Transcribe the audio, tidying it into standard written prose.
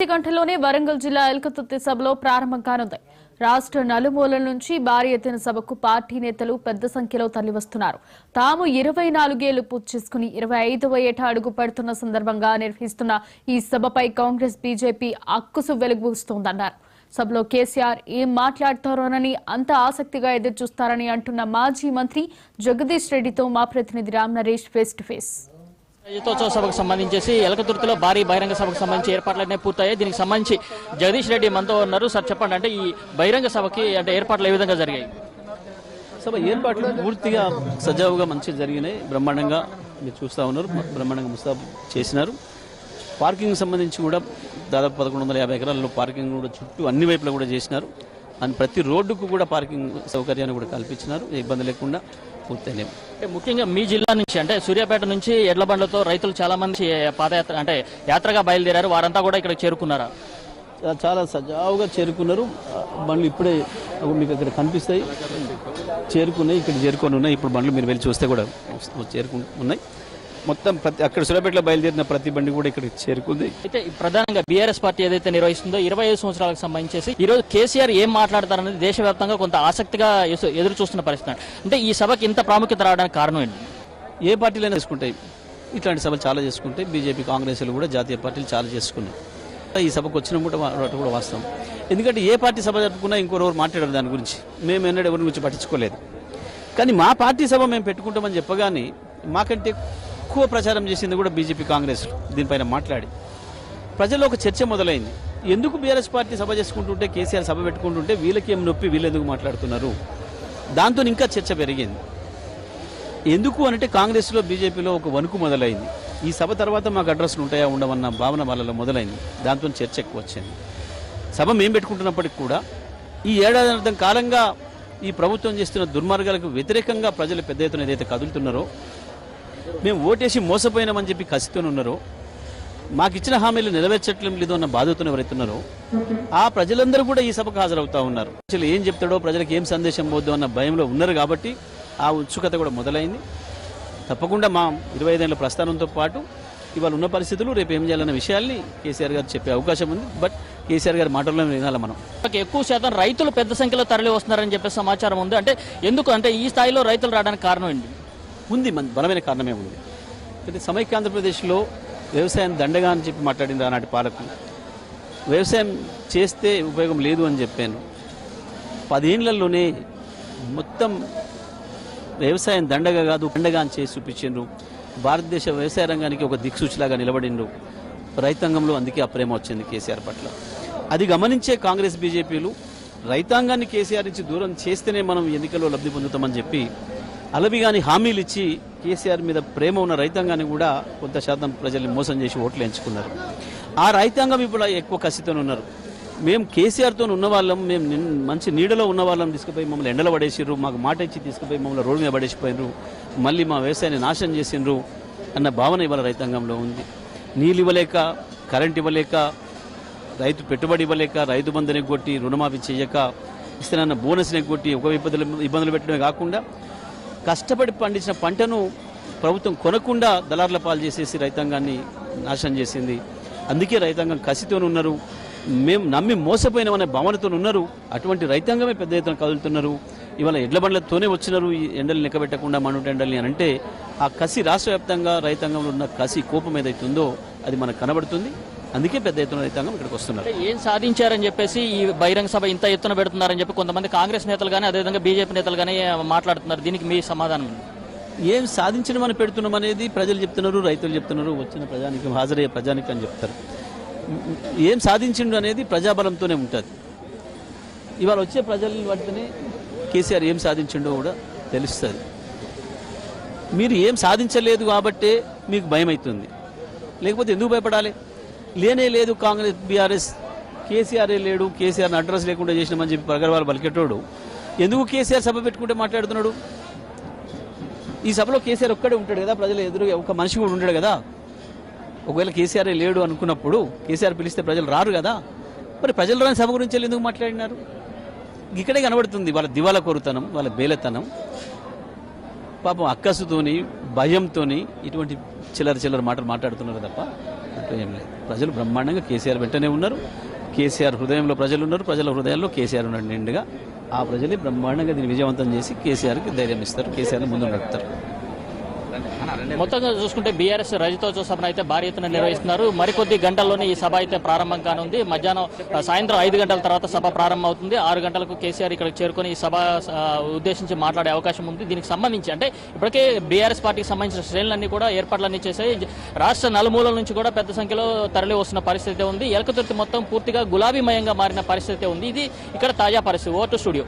గంటలోనే వరంగల్ జిల్లా ఎల్కతుర్తి సభలో ప్రారంభం కానుంది. రాష్ట్ర నలుమూలల నుంచి భారీ ఎత్తున సభకు పార్టీ నేతలు పెద్ద సంఖ్యలో తరలివస్తున్నారు. తాము 24 ఏళ్లు పూర్తి చేసుకుని 25వ ఏట అడుగు పెడుతున్న సందర్భంగా నిర్వహిస్తున్న ఈ సభపై కాంగ్రెస్ బీజేపీ అక్కుసు వెలుగుస్తోందన్నారు. సభలో కేసీఆర్ ఏం మాట్లాడతారోనని అంత ఆసక్తిగా ఎదురుచూస్తారని అంటున్న మాజీ మంత్రి జగదీష్ రెడ్డితో మా ప్రతినిధి Ram Naresh face to face. రజతోత్సవ సభకు సంబంధించి ఎలకతుర్తిలో భారీ బహిరంగ సభకు సంబంధించి ఏర్పాట్లన్నీ పూర్తయ్యాయి. దీనికి సంబంధించి జగదీష్ రెడ్డి మనతో ఉన్నారు. సార్ చెప్పండి, అంటే ఈ బహిరంగ సభకి అంటే ఏర్పాట్లు ఏ విధంగా జరిగాయి? సభ ఏర్పాట్లు పూర్తిగా సజావుగా మంచిగా జరిగినాయి. బ్రహ్మాండంగా మీరు చూస్తూ ఉన్నారు. బ్రహ్మాండంగా ముస్తాబు చేసినారు. పార్కింగ్ సంబంధించి కూడా దాదాపు 1150 ఎకరాల్లో పార్కింగ్ కూడా చుట్టూ అన్ని వైపులా కూడా చేసినారు. అండ్ ప్రతి రోడ్డుకు కూడా పార్కింగ్ సౌకర్యాన్ని కూడా కల్పించినారు. ఇబ్బంది లేకుండా పూర్తయినాయి. అంటే ముఖ్యంగా మీ జిల్లా నుంచి అంటే సూర్యాపేట నుంచి ఎడ్ల బండ్లతో రైతులు చాలా మంది పాదయాత్ర అంటే యాత్రగా బయలుదేరారు. వారంతా కూడా ఇక్కడ చేరుకున్నారా? చాలా సజావుగా చేరుకున్నారు. బండ్లు ఇప్పుడే మీకు ఇక్కడ కనిపిస్తాయి, చేరుకున్నాయి. ఇక్కడ చేరుకొని ఉన్నాయి. ఇప్పుడు బండ్లు మీరు వెళ్ళి చూస్తే కూడా చేరుకున్నాయి. మొత్తం అక్కడ సూర్యాపేటలో బయలుదేరిన ప్రతి బండి కూడా ఇక్కడ చేరుకుంది. అయితే ప్రధానంగా బీఆర్ఎస్ పార్టీ ఏదైతే నిర్వహిస్తుందో 25 సంవత్సరాలకు సంబంధించి ఈ రోజు కేసీఆర్ ఏం మాట్లాడతారనేది దేశవ్యాప్తంగా కొంత ఆసక్తిగా ఎదురు చూస్తున్న పరిస్థితి. అంటే ఈ సభకి ఇంత ప్రాముఖ్యత రావడానికి కారణం ఏంటి? ఏ పార్టీలైనా చేసుకుంటాయి, ఇట్లాంటి సభలు చాలా చేసుకుంటాయి. బీజేపీ కాంగ్రెస్లు కూడా జాతీయ పార్టీలు చాలా చేసుకున్నాయి. ఈ సభకు వచ్చిన కూడా వాస్తవం. ఎందుకంటే ఏ పార్టీ సభ జరుపుకున్నా ఇంకోరెవరు మాట్లాడారు దాని గురించి. మేము ఎన్నడూ ఎవరి గురించి పట్టించుకోలేదు. కానీ మా పార్టీ సభ మేము పెట్టుకుంటామని చెప్పగానే మాకంటే ఎక్కువ ప్రచారం చేసింది కూడా బీజేపీ కాంగ్రెస్. దీనిపైన మాట్లాడి ప్రజల్లో ఒక చర్చ మొదలైంది. ఎందుకు బీఆర్ఎస్ పార్టీ సభ చేసుకుంటుంటే, కేసీఆర్ సభ పెట్టుకుంటుంటే వీళ్ళకి ఏం నొప్పి, వీళ్ళు ఎందుకు మాట్లాడుతున్నారు? దాంతో ఇంకా చర్చ పెరిగింది. ఎందుకు అంటే కాంగ్రెస్లో బీజేపీలో ఒక వణుకు మొదలైంది. ఈ సభ తర్వాత మాకు అడ్రస్లు ఉంటాయా ఉండవన్న భావన వాళ్ళలో మొదలైంది. దాంతో చర్చ ఎక్కువ వచ్చింది. సభ మేము పెట్టుకుంటున్నప్పటికి కూడా ఈ ఏడాది కాలంగా ఈ ప్రభుత్వం చేస్తున్న దుర్మార్గాలకు వ్యతిరేకంగా ప్రజలు పెద్ద ఎత్తున ఏదైతే కదులుతున్నారో, మేము ఓటేసి మోసపోయినామని చెప్పి కసితో ఉన్నారో, మాకు ఇచ్చిన హామీలు నెరవేర్చట్లం లేదు అన్న బాధతో ఎవరైతున్నారో ఆ ప్రజలందరూ కూడా ఈ సభకు హాజరవుతా ఉన్నారు. అసలు ఏం చెప్తాడో, ప్రజలకు ఏం సందేశం పోద్దు అన్న భయంలో ఉన్నారు. కాబట్టి ఆ ఉత్సుకత కూడా మొదలైంది. తప్పకుండా మా 25 ఏళ్ల ప్రస్థానంతో పాటు ఇవాళ ఉన్న పరిస్థితులు రేపు ఏం చేయాలన్న విషయాల్ని కేసీఆర్ గారు చెప్పే అవకాశం ఉంది. బట్ కేసీఆర్ గారి మాటల్లో వినాలి మనం. ఎక్కువ శాతం రైతులు పెద్ద సంఖ్యలో తరలి వస్తున్నారని చెప్పే సమాచారం ఉంది. అంటే ఎందుకు అంటే ఈ స్థాయిలో రైతులు రావడానికి కారణం ఏంటి? ఉంది, బలమైన కారణమే ఉంది. అయితే సమైక్య ఆంధ్రప్రదేశ్లో వ్యవసాయం దండగా అని చెప్పి మాట్లాడింది ఆనాటి పాలకులు. వ్యవసాయం చేస్తే ఉపయోగం లేదు అని చెప్పాను. 10 ఏళ్లలోనే మొత్తం వ్యవసాయం దండగా కాదు పండగా అని చేసి చూపించిండ్రు. భారతదేశ వ్యవసాయ రంగానికి ఒక దిక్సూచిలాగా నిలబడిండ్రు రైతాంగంలో. అందుకే ఆ ప్రేమ వచ్చింది కేసీఆర్ పట్ల. అది గమనించే కాంగ్రెస్ బీజేపీలు రైతాంగాన్ని కేసీఆర్ నుంచి దూరం చేస్తేనే మనం ఎన్నికల్లో లబ్ధి పొందుతామని చెప్పి అలవిగాని హామీలు ఇచ్చి కేసీఆర్ మీద ప్రేమ ఉన్న రైతాంగాన్ని కూడా కొంత శాతం ప్రజల్ని మోసం చేసి ఓట్లు ఎంచుకున్నారు. ఆ రైతాంగం ఇప్పుడు ఎక్కువ కసితో ఉన్నారు. మేము కేసీఆర్తో ఉన్న వాళ్ళం, మేము మంచి నీడలో ఉన్న వాళ్ళం తీసుకుపోయి మమ్మల్ని ఎండలో పడేసిర్రు, మాకు మాట ఇచ్చి తీసుకుపోయి మమ్మల్ని రోడ్డు మీద పడేసిపోయినరు, మళ్ళీ మా వ్యవసాయాన్ని నాశనం చేసిండ్రు అన్న భావన ఇవాళ రైతాంగంలో ఉంది. నీళ్ళు ఇవ్వలేక, కరెంట్ ఇవ్వలేక, రైతు పెట్టుబడి ఇవ్వలేక, రైతు బంధుని కొట్టి రుణమాఫీ చేయక, ఇస్తున్న బోనస్ని కొట్టి ఒక ఇబ్బందులు పెట్టడమే కాకుండా కష్టపడి పండించిన పంటను ప్రభుత్వం కొనకుండా దళార్ల పాలు చేసేసి రైతాంగాన్ని నాశనం చేసింది. అందుకే రైతాంగం కసితో ఉన్నారు. మేము నమ్మి మోసపోయినామనే భావనతో ఉన్నారు. అటువంటి రైతాంగమే పెద్ద ఎత్తున కదులుతున్నారు. ఇవాళ ఎడ్ల బండ్లతోనే వచ్చినారు ఈ ఎండలు లెక్కబెట్టకుండా మనుట ఎండల్ని అని అంటే ఆ కసి రాష్ట్ర వ్యాప్తంగా రైతాంగంలో ఉన్న కసి కోపం ఏదైతుందో అది మనకు కనబడుతుంది. అందుకే పెద్ద ఎత్తున రైతాంగం ఇక్కడికి వస్తున్నారు. ఏం సాధించారని చెప్పేసి ఈ బహిరంగ సభ ఇంత ఎత్తున పెడుతున్నారని చెప్పి కొంతమంది కాంగ్రెస్ నేతలు కానీ అదేవిధంగా బీజేపీ నేతలు కానీ మాట్లాడుతున్నారు. దీనికి మీ సమాధానం? ఏం సాధించడం అని పెడుతున్నాం అనేది ప్రజలు చెప్తున్నారు, రైతులు చెప్తున్నారు, వచ్చిన ప్రజానికి హాజరయ్యే ప్రజానికి అని చెప్తారు. ఏం సాధించిండు అనేది ప్రజాబలంతోనే ఉంటుంది. ఇవాళ వచ్చే ప్రజల్ని బట్టినే కేసీఆర్ ఏం సాధించిండో కూడా తెలుస్తుంది. మీరు ఏం సాధించలేదు కాబట్టే మీకు భయం అవుతుంది. లేకపోతే ఎందుకు భయపడాలి? లేనే లేదు కాంగ్రెస్ బీఆర్ఎస్, కేసీఆరే లేడు, కేసీఆర్ని అడ్రస్ లేకుండా చేసినామని చెప్పి ప్రగర్వాలు పలికేటోడు ఎందుకు కేసీఆర్ సభ పెట్టుకుంటే మాట్లాడుతున్నాడు? ఈ సభలో కేసీఆర్ ఒక్కడే ఉంటాడు కదా, ప్రజలు ఎదురుగా ఒక మనిషి కూడా ఉంటాడు కదా. ఒకవేళ కేసీఆర్ లేడు అనుకున్నప్పుడు కేసీఆర్ పిలిస్తే ప్రజలు రారు కదా. మరి ప్రజలు రాని సభ గురించి ఎందుకు మాట్లాడినారు? ఇక్కడే కనబడుతుంది వాళ్ళ దివాలా కోరుతనం, వాళ్ళ బేలతనం. పాపం అక్కసుతోని భయంతో ఇటువంటి చిల్లర మాటలు మాట్లాడుతున్నారు తప్ప అంటూ ఏం లేదు. ప్రజలు బ్రహ్మాండంగా కేసీఆర్ వెంటనే ఉన్నారు. కేసీఆర్ హృదయంలో ప్రజలు ఉన్నారు. ప్రజల హృదయాల్లో కేసీఆర్ ఉన్నాడు నిండుగా. ఆ ప్రజలే బ్రహ్మాండంగా దీన్ని విజయవంతం చేసి కేసీఆర్కి ధైర్యం ఇస్తారు. కేసీఆర్ని ముందు నడుపుతారు. మొత్తంగా చూసుకుంటే బీఆర్ఎస్ రజతోత్సవ సభను అయితే భారీ ఎత్తున నిర్వహిస్తున్నారు. మరికొద్ది గంటల్లోనే ఈ సభ అయితే ప్రారంభం కానుంది. సాయంత్రం 5 గంటల తర్వాత సభ ప్రారంభం అవుతుంది. 6 గంటలకు కేసీఆర్ ఇక్కడికి చేరుకొని ఈ సభ ఉద్దేశించి మాట్లాడే అవకాశం ఉంది. దీనికి సంబంధించి అంటే ఇప్పటికే బీఆర్ఎస్ పార్టీకి సంబంధించిన శ్రేణులన్నీ కూడా ఏర్పాట్లన్నీ చేశాయి. రాష్ట్ర నలుమూలల నుంచి కూడా పెద్ద సంఖ్యలో తరలి వస్తున్న పరిస్థితి ఉంది. ఎలకతుర్తి మొత్తం పూర్తిగా గులాబీమయంగా మారిన పరిస్థితి ఉంది. ఇది ఇక్కడ తాజా పరిస్థితి. Over to studio.